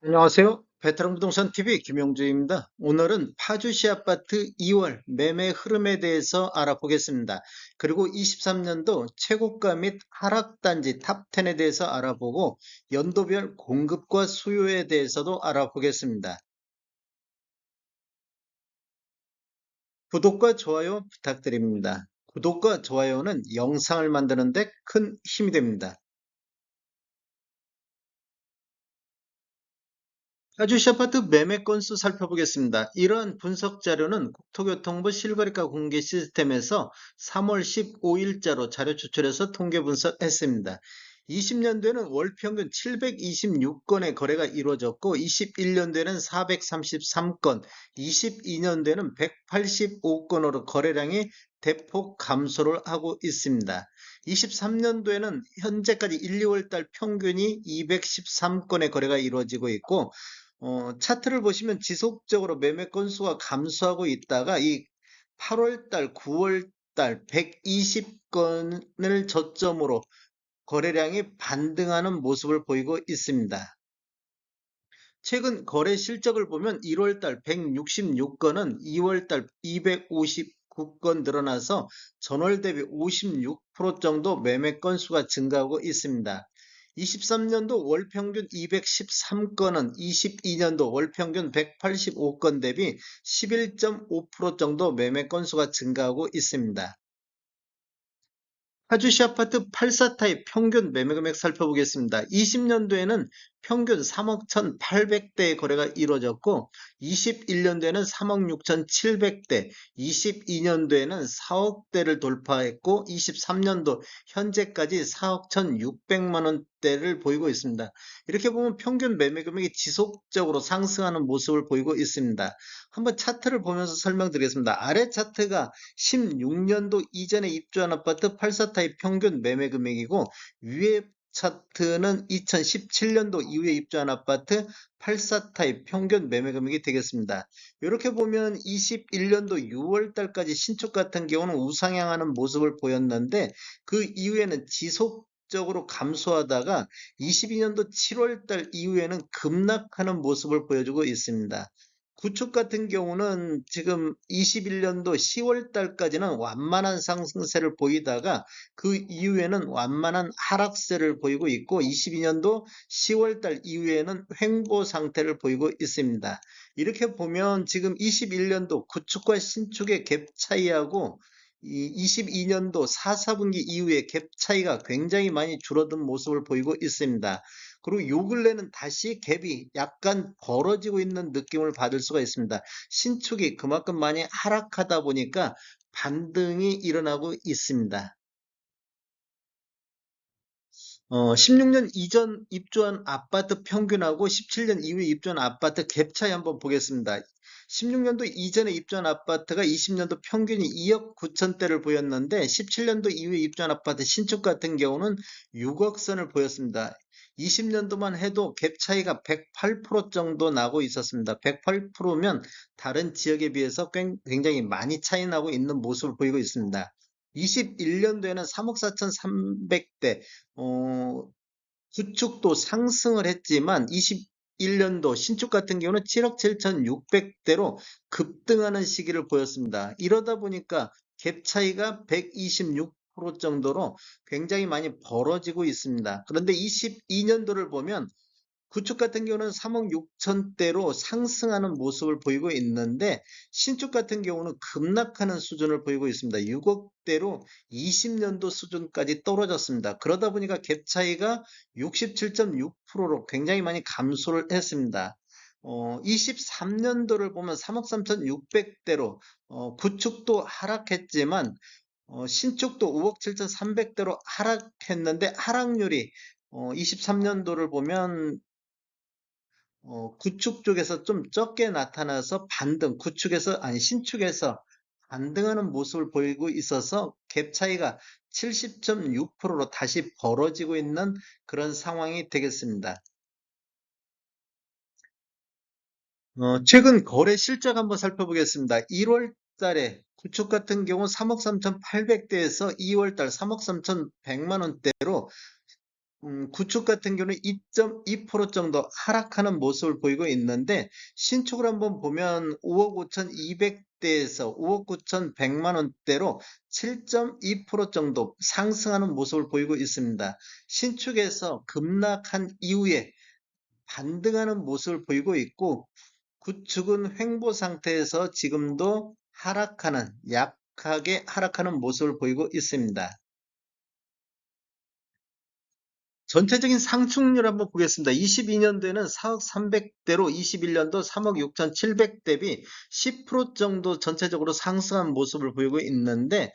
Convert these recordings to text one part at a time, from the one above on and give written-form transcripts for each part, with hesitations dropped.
안녕하세요. 베테랑 부동산 TV 김용주입니다. 오늘은 파주시 아파트 2월 매매 흐름에 대해서 알아보겠습니다. 그리고 23년도 최고가 및 하락 단지 탑10에 대해서 알아보고 연도별 공급과 수요에 대해서도 알아보겠습니다. 구독과 좋아요 부탁드립니다. 구독과 좋아요는 영상을 만드는 데 큰 힘이 됩니다. 파주시 아파트 매매 건수 살펴보겠습니다. 이러한 분석 자료는 국토교통부 실거래가 공개 시스템에서 3월 15일자로 자료 추출해서 통계 분석했습니다. 20년도에는 월 평균 726건의 거래가 이루어졌고 21년도에는 433건, 22년도에는 185건으로 거래량이 대폭 감소를 하고 있습니다. 23년도에는 현재까지 1, 2월 달 평균이 213건의 거래가 이루어지고 있고 차트를 보시면 지속적으로 매매 건수가 감소하고 있다가 이 8월 달, 9월 달 120건을 저점으로 거래량이 반등하는 모습을 보이고 있습니다. 최근 거래 실적을 보면 1월 달 166건은 2월 달 259건 늘어나서 전월 대비 56% 정도 매매 건수가 증가하고 있습니다. 23년도 월 평균 213건은 22년도 월 평균 185건 대비 11.5% 정도 매매 건수가 증가하고 있습니다. 파주시 아파트 84타입 평균 매매금액 살펴보겠습니다. 20년도에는 평균 3억 1,800대의 거래가 이루어졌고 21년도에는 3억 6,700대, 22년도에는 4억대를 돌파했고 23년도 현재까지 4억 1,600만 원대를 보이고 있습니다. 이렇게 보면 평균 매매금액이 지속적으로 상승하는 모습을 보이고 있습니다. 한번 차트를 보면서 설명드리겠습니다. 아래 차트가 16년도 이전에 입주한 아파트 84타입 평균 매매 금액이고 위에 차트는 2017년도 이후에 입주한 아파트 84타입 평균 매매 금액이 되겠습니다. 이렇게 보면 21년도 6월 달까지 신축 같은 경우는 우상향하는 모습을 보였는데 그 이후에는 지속적으로 감소하다가 22년도 7월 달 이후에는 급락하는 모습을 보여주고 있습니다. 구축 같은 경우는 지금 21년도 10월 달까지는 완만한 상승세를 보이다가 그 이후에는 완만한 하락세를 보이고 있고 22년도 10월 달 이후에는 횡보 상태를 보이고 있습니다. 이렇게 보면 지금 21년도 구축과 신축의 갭 차이하고 이 22년도 4, 4분기 이후에 갭 차이가 굉장히 많이 줄어든 모습을 보이고 있습니다. 그리고 요 근래는 다시 갭이 약간 벌어지고 있는 느낌을 받을 수가 있습니다. 신축이 그만큼 많이 하락하다 보니까 반등이 일어나고 있습니다. 16년 이전 입주한 아파트 평균하고 17년 이후에 입주한 아파트 갭 차이 한번 보겠습니다. 16년도 이전에 입주한 아파트가 20년도 평균이 2억 9천대를 보였는데 17년도 이후에 입주한 아파트 신축 같은 경우는 6억 선을 보였습니다. 20년도만 해도 갭 차이가 108% 정도 나고 있었습니다. 108%면 다른 지역에 비해서 굉장히 많이 차이 나고 있는 모습을 보이고 있습니다. 21년도에는 3억 4,300대, 구축도 상승을 했지만 21년도 신축 같은 경우는 7억 7,600대로 급등하는 시기를 보였습니다. 이러다 보니까 갭 차이가 126% 정도로 굉장히 많이 벌어지고 있습니다. 그런데 22년도를 보면 구축 같은 경우는 3억 6천대로 상승하는 모습을 보이고 있는데 신축 같은 경우는 급락하는 수준을 보이고 있습니다. 6억대로 20년도 수준까지 떨어졌습니다. 그러다 보니까 갭 차이가 67.6%로 굉장히 많이 감소를 했습니다. 23년도를 보면 3억 3,600대로 구축도 하락했지만 신축도 5억 7,300대로 하락했는데 하락률이 23년도를 보면 구축 쪽에서 좀 적게 나타나서 신축에서 반등하는 모습을 보이고 있어서 갭 차이가 70.6%로 다시 벌어지고 있는 그런 상황이 되겠습니다. 최근 거래 실적 한번 살펴보겠습니다. 1월 달에 구축 같은 경우 3억 3,800대에서 2월 달 3억 3,100만 원대로 구축 같은 경우는 2.2% 정도 하락하는 모습을 보이고 있는데 신축을 한번 보면 5억 5,200대에서 5억 9,100만 원대로 7.2% 정도 상승하는 모습을 보이고 있습니다. 신축에서 급락한 이후에 반등하는 모습을 보이고 있고 구축은 횡보 상태에서 지금도 약하게 하락하는 모습을 보이고 있습니다. 전체적인 상승률 한번 보겠습니다. 22년도에는 4억 300대로 21년도 3억 6,700 대비 10% 정도 전체적으로 상승한 모습을 보이고 있는데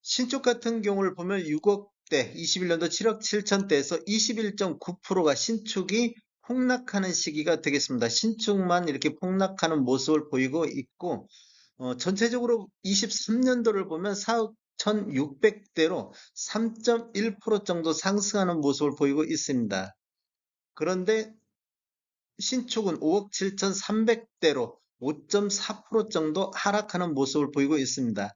신축 같은 경우를 보면 6억대, 21년도 7억 7천대에서 21.9%가 신축이 폭락하는 시기가 되겠습니다. 신축만 이렇게 폭락하는 모습을 보이고 있고 전체적으로 23년도를 보면 4억 1,600대로 3.1% 정도 상승하는 모습을 보이고 있습니다. 그런데 신축은 5억 7,300대로 5.4% 정도 하락하는 모습을 보이고 있습니다.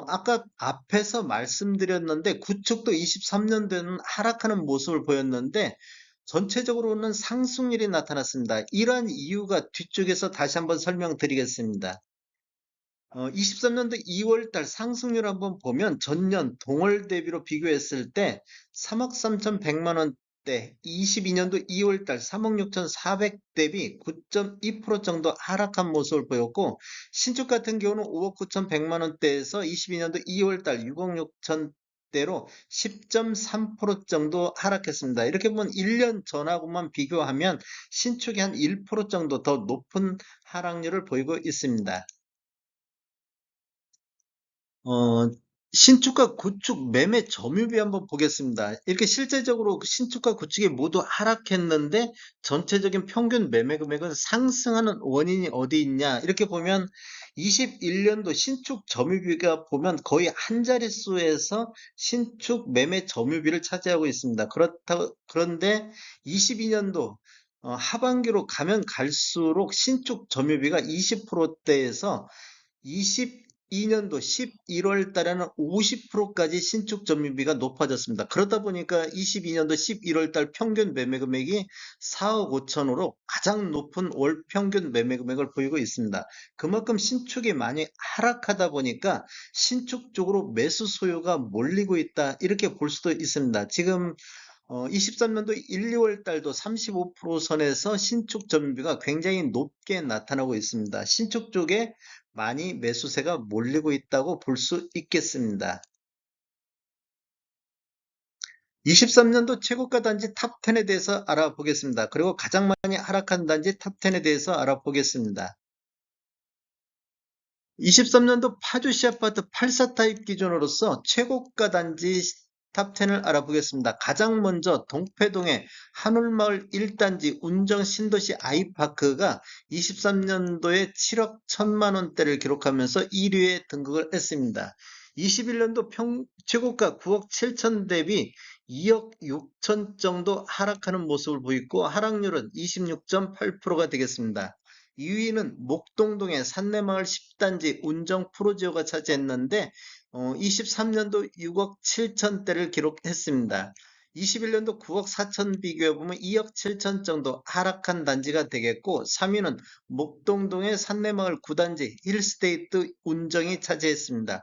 아까 앞에서 말씀드렸는데 구축도 23년도에는 하락하는 모습을 보였는데 전체적으로는 상승률이 나타났습니다. 이러한 이유가 뒤쪽에서 다시 한번 설명드리겠습니다. 23년도 2월 달 상승률 한번 보면 전년 동월 대비로 비교했을 때 3억 3,100만 원대, 22년도 2월 달 3억 6,400 대비 9.2% 정도 하락한 모습을 보였고 신축 같은 경우는 5억 9,100만 원대에서 22년도 2월 달 6억 6천 대로 10.3% 정도 하락했습니다. 이렇게 보면 1년 전하고만 비교하면 신축이 한 1% 정도 더 높은 하락률을 보이고 있습니다. 어, 신축과 구축 매매 점유비 한번 보겠습니다. 이렇게 실제적으로 신축과 구축이 모두 하락했는데 전체적인 평균 매매 금액은 상승하는 원인이 어디 있냐? 이렇게 보면 21년도 신축 점유비가 보면 거의 한 자릿수에서 신축 매매 점유비를 차지하고 있습니다. 그런데 22년도 하반기로 가면 갈수록 신축 점유비가 20%대에서 22년도 11월 달에는 50%까지 신축 점유비가 높아졌습니다. 그러다 보니까 22년도 11월 달 평균 매매 금액이 4억 5천으로 가장 높은 월 평균 매매 금액을 보이고 있습니다. 그만큼 신축이 많이 하락하다 보니까 신축 쪽으로 매수 소요가 몰리고 있다. 이렇게 볼 수도 있습니다. 지금 23년도 1, 2월 달도 35% 선에서 신축 점유비가 굉장히 높게 나타나고 있습니다. 신축 쪽에 많이 매수세가 몰리고 있다고 볼 수 있겠습니다. 23년도 최고가 단지 탑10에 대해서 알아보겠습니다. 그리고 가장 많이 하락한 단지 탑10에 대해서 알아보겠습니다. 23년도 파주시 아파트 84 타입 기준으로서 최고가 단지 탑10을 알아보겠습니다. 가장 먼저 동패동의 한울마을 1단지 운정 신도시 아이파크가 23년도에 7억 1천만 원대를 기록하면서 1위에 등극을 했습니다. 21년도 최고가 9억 7천 대비 2억 6천 정도 하락하는 모습을 보이고 하락률은 26.8%가 되겠습니다. 2위는 목동동의 산내마을 10단지 운정 프로지오가 차지했는데 23년도 6억 7천대를 기록했습니다. 21년도 9억 4천 비교해보면 2억 7천 정도 하락한 단지가 되겠고 3위는 목동동의 산내마을 9단지 힐스테이트 운정이 차지했습니다.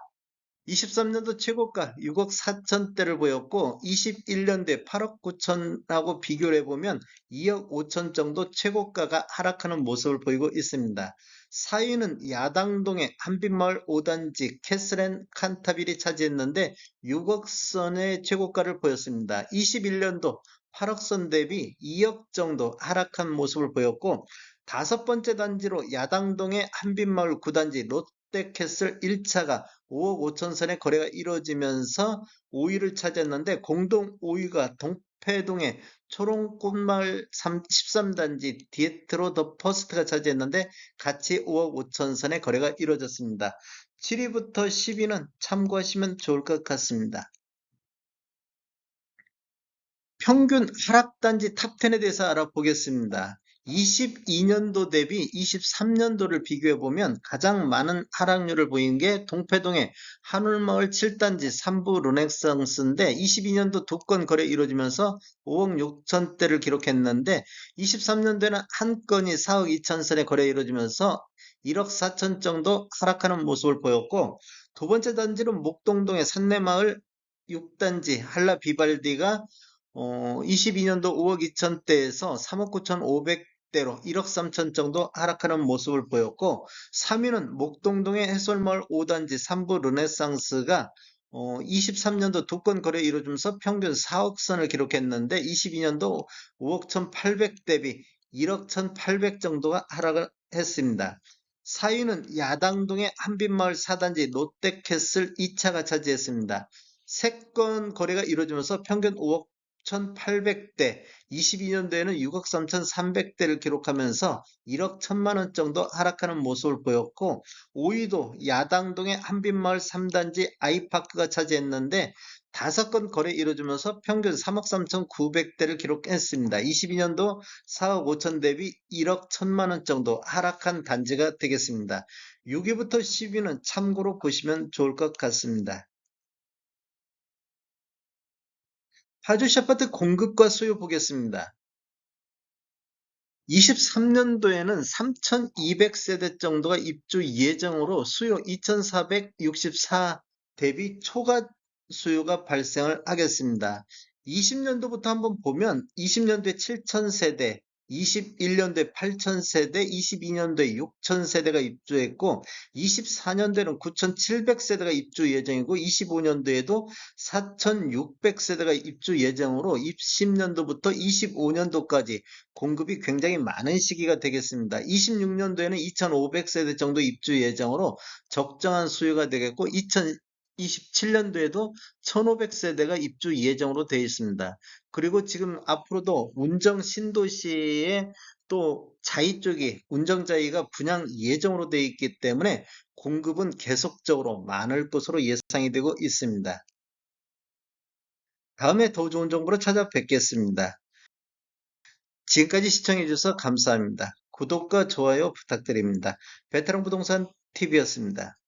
23년도 최고가 6억 4천대를 보였고 21년도에 8억 9천하고 비교를 해보면 2억 5천 정도 최고가가 하락하는 모습을 보이고 있습니다. 4위는 야당동의 한빛마을 5단지 캐슬앤 칸타빌이 차지했는데 6억 선의 최고가를 보였습니다. 21년도 8억 선 대비 2억 정도 하락한 모습을 보였고 다섯 번째 단지로 야당동의 한빛마을 9단지 롯데캐슬 1차가 5억 5천 선의 거래가 이루어지면서 5위를 차지했는데 공동 5위가 동패동의 초롱꽃마을 13단지 디에트로 더 퍼스트가 차지했는데 같이 5억 5천 선의 거래가 이루어졌습니다. 7위부터 10위는 참고하시면 좋을 것 같습니다. 평균 하락단지 탑10에 대해서 알아보겠습니다. 22년도 대비 23년도를 비교해 보면 가장 많은 하락률을 보인 게 동패동의 한울마을 7단지 3부 르네상스인데 22년도 두 건 거래 이루어지면서 5억 6천대를 기록했는데 23년도에는 한 건이 4억 2천선에 거래 이루어지면서 1억 4천 정도 하락하는 모습을 보였고, 두 번째 단지는 목동동의 산내마을 6단지 한라 비발디가 22년도 5억 2천대에서 3억 9천5백대로 1억 3천 정도 하락하는 모습을 보였고, 3위는 목동동의 해솔마을 5단지 3부 르네상스가 23년도 두 건 거래 이루어지면서 평균 4억 선을 기록했는데 22년도 5억 1,800 대비 1억 1,800 정도가 하락을 했습니다. 4위는 야당동의 한빛마을 4단지 롯데캐슬 2차가 차지했습니다. 세 건 거래가 이루어지면서 평균 5억 1,800대, 22년도에는 6억 3,300대를 기록하면서 1억 1천만 원 정도 하락하는 모습을 보였고, 5위도 야당동의 한빛마을 3단지 아이파크가 차지했는데 다섯 건 거래 이루어지면서 평균 3억 3,900대를 기록했습니다. 22년도 4억 5천 대비 1억 1천만 원 정도 하락한 단지가 되겠습니다. 6위부터 10위는 참고로 보시면 좋을 것 같습니다. 파주시 아파트 공급과 수요 보겠습니다. 23년도에는 3,200세대 정도가 입주 예정으로 수요 2,464 대비 초과 수요가 발생을 하겠습니다. 20년도부터 한번 보면 20년도에 7,000세대, 21년도에 8,000세대, 22년도에 6,000세대가 입주했고 24년도에는 9,700세대가 입주 예정이고 25년도에도 4,600세대가 입주 예정으로 20년도부터 25년도까지 공급이 굉장히 많은 시기가 되겠습니다. 26년도에는 2,500세대 정도 입주 예정으로 적정한 수요가 되겠고 2027년도에도 1,500세대가 입주 예정으로 되어 있습니다. 그리고 지금 앞으로도 운정 신도시에 또 자이 쪽이 운정자이가 분양 예정으로 되어 있기 때문에 공급은 계속적으로 많을 것으로 예상이 되고 있습니다. 다음에 더 좋은 정보로 찾아뵙겠습니다. 지금까지 시청해주셔서 감사합니다. 구독과 좋아요 부탁드립니다. 베테랑 부동산 TV였습니다.